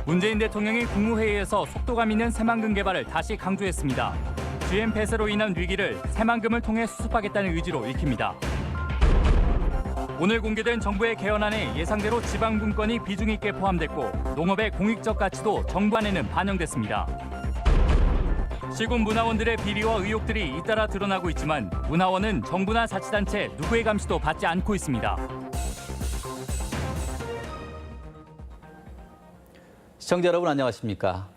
문재인 대통령이 국무회의에서 속도감 있는 새만금 개발을 다시 강조했습니다. GM 폐쇄로 인한 위기를 새만금을 통해 수습하겠다는 의지로 읽힙니다. 오늘 공개된 정부의 개헌안에 예상대로 지방 분권이 비중 있게 포함됐고 농업의 공익적 가치도 정부안에는 반영됐습니다. 시군 문화원들의 비리와 의혹들이 잇따라 드러나고 있지만 문화원은 정부나 자치단체 누구의 감시도 받지 않고 있습니다. 시청자 여러분 안녕하십니까?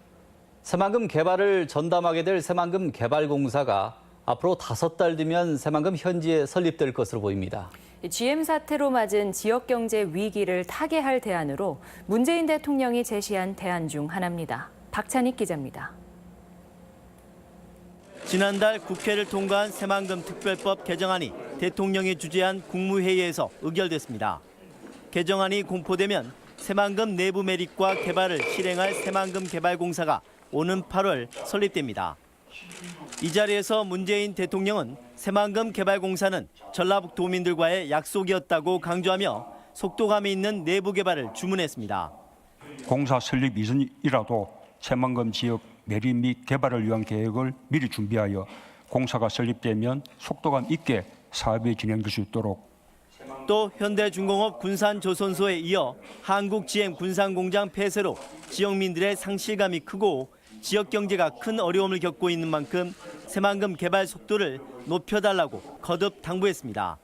새만금 개발을 전담하게 될 새만금 개발공사가 앞으로 5달 뒤면 새만금 현지에 설립될 것으로 보입니다. GM 사태로 맞은 지역 경제 위기를 타개할 대안으로 문재인 대통령이 제시한 대안 중 하나입니다. 박찬익 기자입니다. 지난달 국회를 통과한 새만금 특별법 개정안이 대통령이 주재한 국무회의에서 의결됐습니다. 개정안이 공포되면 새만금 내부 매립과 개발을 실행할 새만금 개발공사가 오는 8월 설립됩니다. 이 자리에서 문재인 대통령은 새만금 개발공사는 전라북도민들과의 약속이었다고 강조하며 속도감이 있는 내부 개발을 주문했습니다. 공사 설립 이전이라도 새만금 지역 매립 및 개발을 위한 계획을 미리 준비하여 공사가 설립되면 속도감 있게 사업이 진행될 수 있도록 또 현대중공업 군산조선소에 이어 한국GM 군산공장 폐쇄로 지역민들의 상실감이 크고 지역 경제가 큰 어려움을 겪고 있는 만큼 새만금 개발 속도를 높여달라고 거듭 당부했습니다.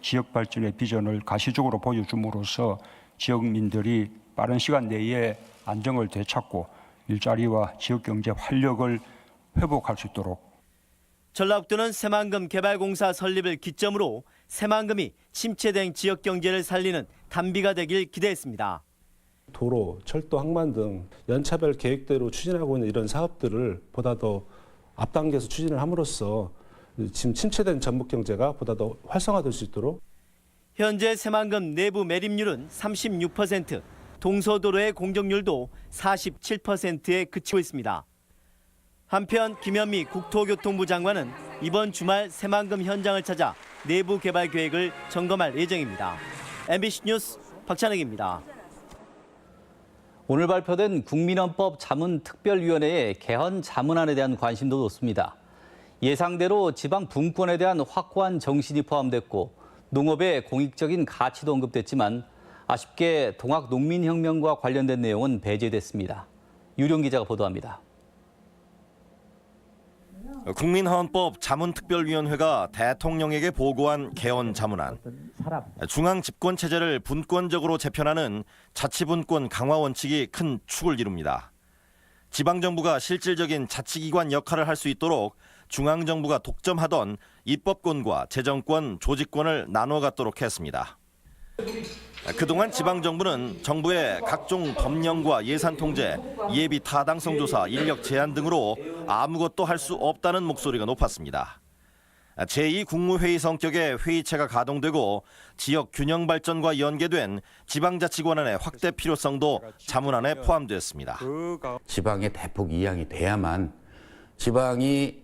지역 발전의 비전을 가시적으로 보여줌으로써 지역민들이 빠른 시간 내에 안정을 되찾고 일자리와 지역 경제 활력을 회복할 수 있도록. 전라북도는 새만금 개발공사 설립을 기점으로 새만금이 침체된 지역 경제를 살리는 단비가 되길 기대했습니다. 도로, 철도, 항만 등 연차별 계획대로 추진하고 있는 이런 사업들을 보다 더 앞당겨서 추진을 함으로써 지금 침체된 전북 경제가 보다 더 활성화될 수 있도록. 현재 새만금 내부 매립률은 36%, 동서도로의 공정률도 47%에 그치고 있습니다. 한편 김현미 국토교통부 장관은 이번 주말 새만금 현장을 찾아 내부 개발 계획을 점검할 예정입니다. MBC 뉴스 박찬익입니다. 오늘 발표된 국민헌법 자문특별위원회의 개헌 자문안에 대한 관심도 높습니다. 예상대로 지방 분권에 대한 확고한 정신이 포함됐고 농업의 공익적인 가치도 언급됐지만 아쉽게 동학농민혁명과 관련된 내용은 배제됐습니다. 유령 기자가 보도합니다. 국민헌법 자문특별위원회가 대통령에게 보고한 개헌 자문안. 중앙 집권 체제를 분권적으로 재편하는 자치분권 강화 원칙이 큰 축을 이룹니다. 지방정부가 실질적인 자치기관 역할을 할 수 있도록 중앙정부가 독점하던 입법권과 재정권, 조직권을 나눠 갖도록 했습니다. 그동안 지방정부는 정부의 각종 법령과 예산 통제, 예비 타당성 조사, 인력 제한 등으로 아무것도 할 수 없다는 목소리가 높았습니다. 제2국무회의 성격의 회의체가 가동되고 지역 균형 발전과 연계된 지방자치권한의 확대 필요성도 자문안에 포함됐습니다. 지방의 대폭 이양이 돼야만 지방이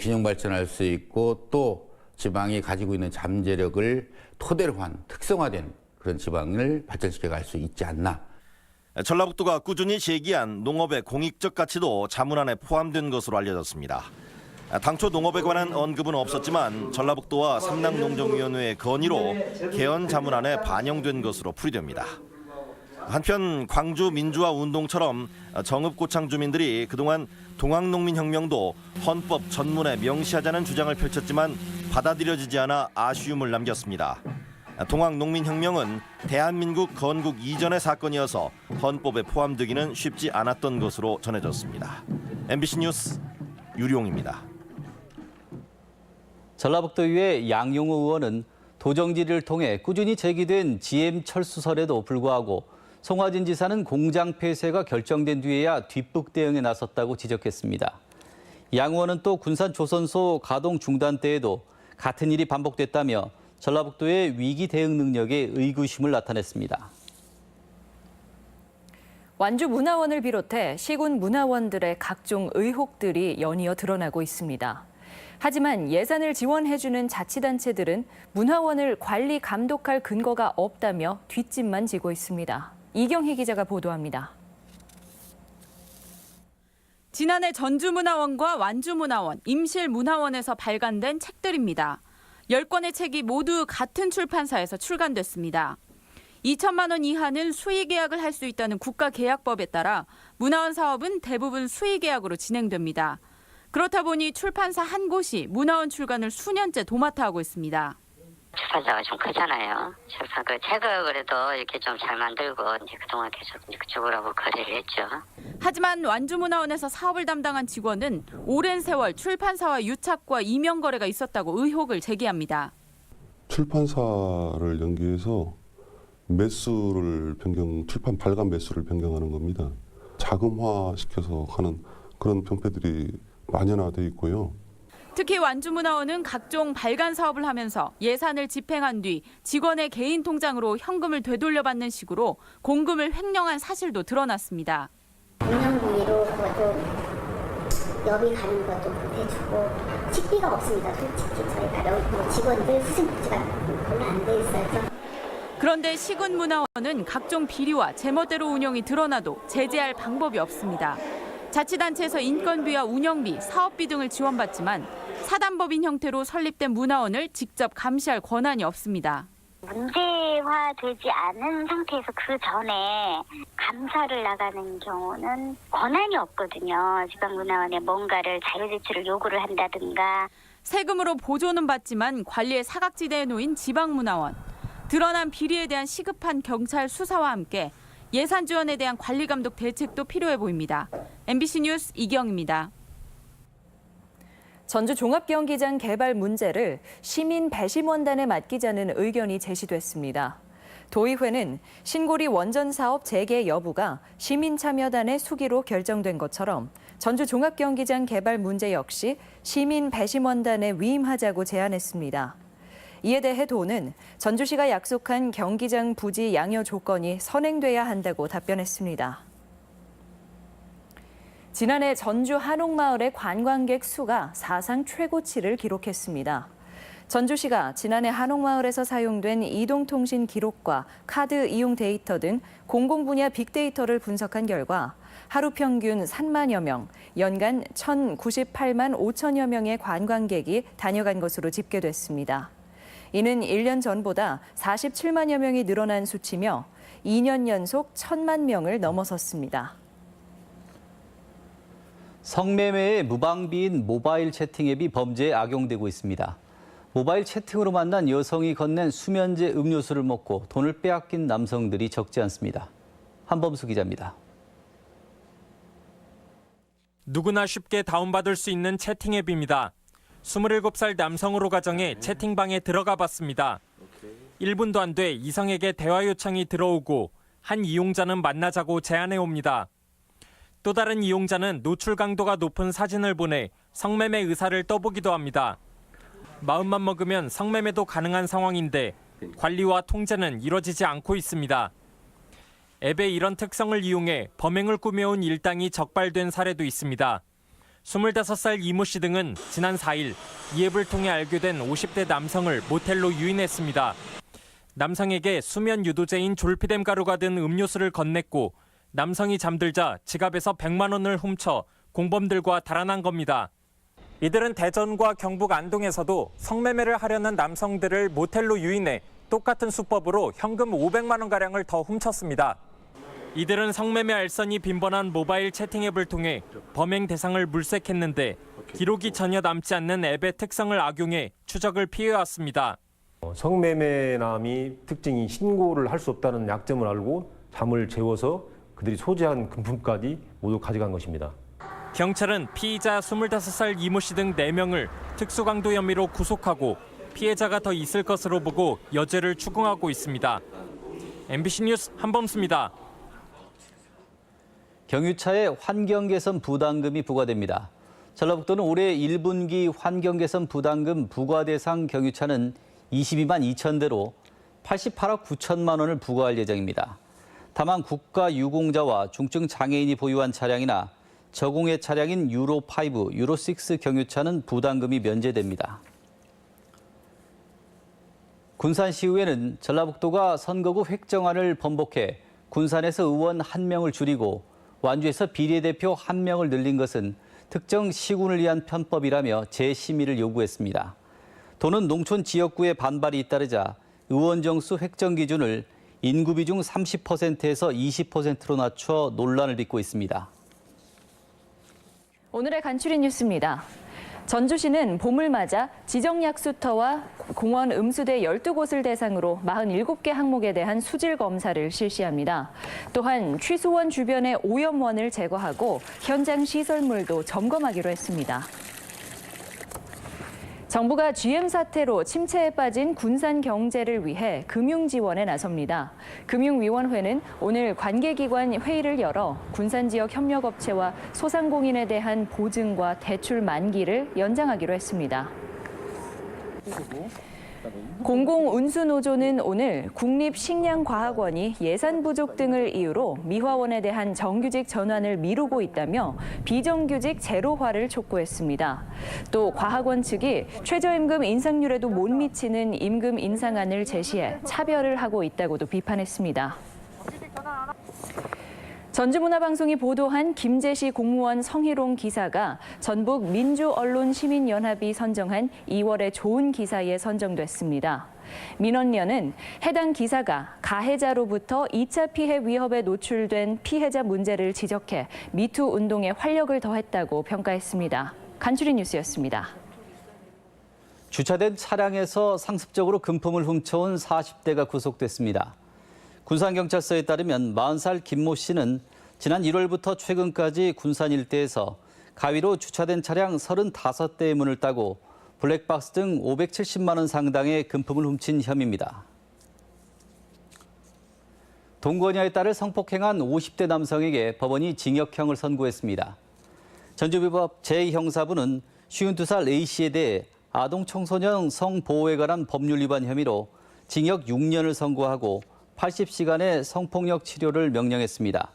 균형 발전할 수 있고 또 지방이 가지고 있는 잠재력을 토대로 한 특성화된 그런 지방을 발전시켜 갈 수 있지 않나. 전라북도가 꾸준히 제기한 농업의 공익적 가치도 자문안에 포함된 것으로 알려졌습니다. 당초 농업에 관한 언급은 없었지만 전라북도와 삼남농정위원회의 건의로 개헌 자문안에 반영된 것으로 풀이됩니다. 한편 광주 민주화 운동처럼 정읍고창 주민들이 그동안 동학농민혁명도 헌법 전문에 명시하자는 주장을 펼쳤지만 받아들여지지 않아 아쉬움을 남겼습니다. 동학농민혁명은 대한민국 건국 이전의 사건이어서 헌법에 포함되기는 쉽지 않았던 것으로 전해졌습니다. MBC 뉴스 유룡입니다. 전라북도의회 양용우 의원은 도정질의를 통해 꾸준히 제기된 GM 철수설에도 불구하고 송화진 지사는 공장 폐쇄가 결정된 뒤에야 뒷북 대응에 나섰다고 지적했습니다. 양 의원은 또 군산조선소 가동 중단 때에도 같은 일이 반복됐다며 전라북도의 위기 대응 능력에 의구심을 나타냈습니다. 완주 문화원을 비롯해 시군 문화원들의 각종 의혹들이 연이어 드러나고 있습니다. 하지만 예산을 지원해주는 자치단체들은 문화원을 관리 감독할 근거가 없다며 뒷짐만 지고 있습니다. 이경희 기자가 보도합니다. 지난해 전주문화원과 완주문화원, 임실문화원에서 발간된 책들입니다. 10권의 책이 모두 같은 출판사에서 출간됐습니다. 2천만 원 이하는 수의계약을 할 수 있다는 국가계약법에 따라 문화원 사업은 대부분 수의계약으로 진행됩니다. 그렇다 보니 출판사 한 곳이 문화원 출간을 수년째 도맡아 하고 있습니다. 출판사가 좀 크잖아요. 그 책을 그래도 이렇게 좀 잘 만들고 이제 그동안 계속 그쪽으로 하고 거래를 했죠. 하지만 완주문화원에서 사업을 담당한 직원은 오랜 세월 출판사와 유착과 이명 거래가 있었다고 의혹을 제기합니다. 출판사를 연계해서 매수를 출판 발간 매수를 변경하는 겁니다. 자금화시켜서 하는 그런 병폐들이 만연화돼 있고요. 특히 완주문화원은 각종 발간 사업을 하면서 예산을 집행한 뒤 직원의 개인 통장으로 현금을 되돌려받는 식으로 공금을 횡령한 사실도 드러났습니다. 운영비로 그것도 여비 가는 것도 보태주고 식비가 없습니다. 솔직히 저희가 직원들 수준급지가 별로 안 돼 있어서. 그런데 시군문화원은 각종 비리와 제멋대로 운영이 드러나도 제재할 방법이 없습니다. 자치단체에서 인건비와 운영비, 사업비 등을 지원받지만 사단법인 형태로 설립된 문화원을 직접 감시할 권한이 없습니다. 문제화되지 않은 상태에서 그 전에 감사를 나가는 경우는 권한이 없거든요. 지방문화원에 뭔가를 자료제출을 요구를 한다든가. 세금으로 보조는 받지만 관리의 사각지대에 놓인 지방문화원. 드러난 비리에 대한 시급한 경찰 수사와 함께 예산 지원에 대한 관리 감독 대책도 필요해 보입니다. MBC 뉴스 이경입니다. 전주 종합경기장 개발 문제를 시민 배심원단에 맡기자는 의견이 제시됐습니다. 도의회는 신고리 원전 사업 재개 여부가 시민참여단의 수기로 결정된 것처럼 전주 종합경기장 개발 문제 역시 시민 배심원단에 위임하자고 제안했습니다. 이에 대해 도는 전주시가 약속한 경기장 부지 양여 조건이 선행돼야 한다고 답변했습니다. 지난해 전주 한옥마을의 관광객 수가 사상 최고치를 기록했습니다. 전주시가 지난해 한옥마을에서 사용된 이동통신 기록과 카드 이용 데이터 등 공공분야 빅데이터를 분석한 결과 하루 평균 3만여 명, 연간 1,098만 5천여 명의 관광객이 다녀간 것으로 집계됐습니다. 이는 1년 전보다 47만여 명이 늘어난 수치며 2년 연속 1,000만 명을 넘어섰습니다. 성매매의 무방비인 모바일 채팅 앱이 범죄에 악용되고 있습니다. 모바일 채팅으로 만난 여성이 건넨 수면제 음료수를 먹고 돈을 빼앗긴 남성들이 적지 않습니다. 한범수 기자입니다. 누구나 쉽게 다운받을 수 있는 채팅 앱입니다. 27살 남성으로 가정해 채팅방에 들어가 봤습니다. 1분도 안 돼 이성에게 대화 요청이 들어오고 한 이용자는 만나자고 제안해 옵니다. 또 다른 이용자는 노출 강도가 높은 사진을 보내 성매매 의사를 떠보기도 합니다. 마음만 먹으면 성매매도 가능한 상황인데 관리와 통제는 이뤄지지 않고 있습니다. 앱의 이런 특성을 이용해 범행을 꾸며온 일당이 적발된 사례도 있습니다. 25살 이모 씨 등은 지난 4일 이 앱을 통해 알게 된 50대 남성을 모텔로 유인했습니다. 남성에게 수면 유도제인 졸피뎀 가루가 든 음료수를 건넸고 남성이 잠들자 지갑에서 100만 원을 훔쳐 공범들과 달아난 겁니다. 이들은 대전과 경북 안동에서도 성매매를 하려는 남성들을 모텔로 유인해 똑같은 수법으로 현금 500만 원가량을 더 훔쳤습니다. 이들은 성매매 알선이 빈번한 모바일 채팅 앱을 통해 범행 대상을 물색했는데 기록이 전혀 남지 않는 앱의 특성을 악용해 추적을 피해왔습니다. 성매매남이 특징이 신고를 할 수 없다는 약점을 알고 잠을 재워서 그들이 소지한 금품까지 모두 가져간 것입니다. 경찰은 피의자 25살 이모 씨 등 4명을 특수강도 혐의로 구속하고 피해자가 더 있을 것으로 보고 여죄를 추궁하고 있습니다. MBC 뉴스 한범수입니다. 경유차에 환경개선 부담금이 부과됩니다. 전라북도는 올해 1분기 환경개선 부담금 부과 대상 경유차는 22만 2천 대로 88억 9천만 원을 부과할 예정입니다. 다만 국가유공자와 중증 장애인이 보유한 차량이나 저공해 차량인 유로5, 유로6 경유차는 부담금이 면제됩니다. 군산시의회는 전라북도가 선거구 획정안을 번복해 군산에서 의원 1명을 줄이고 완주에서 비례대표 1명을 늘린 것은 특정 시군을 위한 편법이라며 재심의를 요구했습니다. 도는 농촌 지역구의 반발이 잇따르자 의원 정수 획정 기준을 인구 비중 30%에서 20%로 낮춰 논란을 빚고 있습니다. 오늘의 간추린 뉴스입니다. 전주시는 봄을 맞아 지정약수터와 공원 음수대 12곳을 대상으로 47개 항목에 대한 수질 검사를 실시합니다. 또한 취수원 주변의 오염원을 제거하고 현장 시설물도 점검하기로 했습니다. 정부가 GM 사태로 침체에 빠진 군산 경제를 위해 금융 지원에 나섭니다. 금융위원회는 오늘 관계기관 회의를 열어 군산 지역 협력업체와 소상공인에 대한 보증과 대출 만기를 연장하기로 했습니다. 공공운수노조는 오늘 국립식량과학원이 예산 부족 등을 이유로 미화원에 대한 정규직 전환을 미루고 있다며 비정규직 제로화를 촉구했습니다. 또 과학원 측이 최저임금 인상률에도 못 미치는 임금 인상안을 제시해 차별을 하고 있다고도 비판했습니다. 전주문화방송이 보도한 김제시 공무원 성희롱 기사가 전북 민주언론시민연합이 선정한 2월의 좋은 기사에 선정됐습니다. 민언련은 해당 기사가 가해자로부터 2차 피해 위협에 노출된 피해자 문제를 지적해 미투 운동에 활력을 더했다고 평가했습니다. 간추린 뉴스였습니다. 주차된 차량에서 상습적으로 금품을 훔쳐온 40대가 구속됐습니다. 군산경찰서에 따르면 40살 김모 씨는 지난 1월부터 최근까지 군산 일대에서 가위로 주차된 차량 35대의 문을 따고 블랙박스 등 570만 원 상당의 금품을 훔친 혐의입니다. 동거녀의 딸을 성폭행한 50대 남성에게 법원이 징역형을 선고했습니다. 전주지법 제2형사부는 52살 A씨에 대해 아동 청소년 성보호에 관한 법률 위반 혐의로 징역 6년을 선고하고 80시간의 성폭력 치료를 명령했습니다.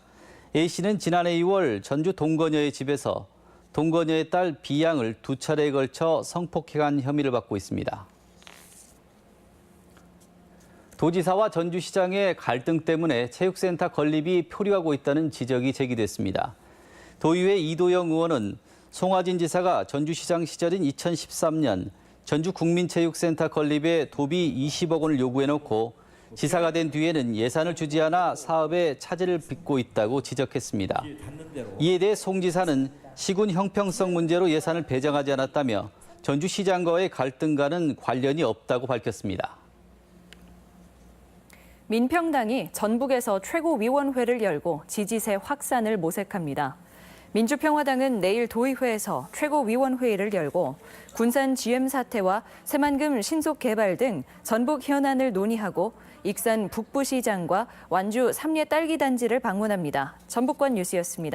A씨는 지난해 2월 전주 동거녀의 집에서 동거녀의 딸 B양을 2차례에 걸쳐 성폭행한 혐의를 받고 있습니다. 도지사와 전주시장의 갈등 때문에 체육센터 건립이 표류하고 있다는 지적이 제기됐습니다. 도의회 이도영 의원은 송화진 지사가 전주시장 시절인 2013년 전주국민체육센터 건립에 도비 20억 원을 요구해놓고 지사가 된 뒤에는 예산을 주지 않아 사업에 차질을 빚고 있다고 지적했습니다. 이에 대해 송 지사는 시군 형평성 문제로 예산을 배정하지 않았다며 전주시장과의 갈등과는 관련이 없다고 밝혔습니다. 민평당이 전북에서 최고위원회를 열고 지지세 확산을 모색합니다. 민주평화당은 내일 도의회에서 최고위원회의를 열고 군산 GM 사태와 새만금 신속 개발 등 전북 현안을 논의하고 익산 북부시장과 완주 삼례 딸기 단지를 방문합니다. 전북권 뉴스였습니다.